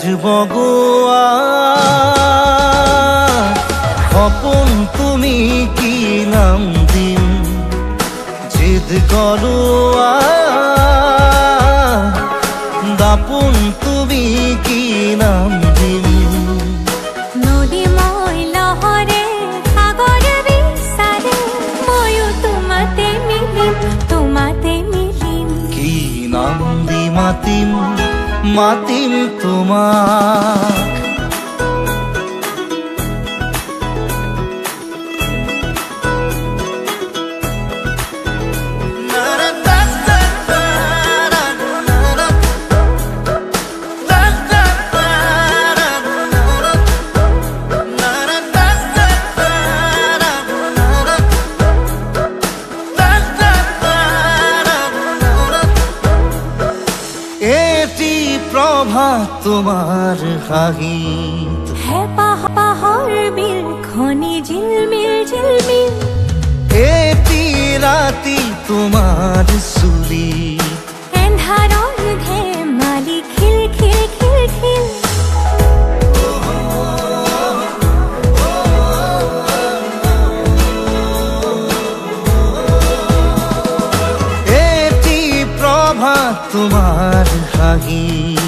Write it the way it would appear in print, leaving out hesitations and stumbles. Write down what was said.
বগোৱা সপোন তুমি কি নাম দিম জিদ কৰোৱা দাপোন তুমি কি নাম দিম নদী মই লহৰে সাগৰ বিচাৰে ময়ো তোমাতে মিলিম কি নাম দি মাতিম তোমাক প্ৰভাত তোমাৰ হাঁহিত হে পাহৰ বিল খনি ঝিলমিল এটি ৰাতি তোমাৰ চুলিত এন্ধাৰৰ ধেমালি খিল এটি প্ৰভাত তোমাৰ হাঁহিত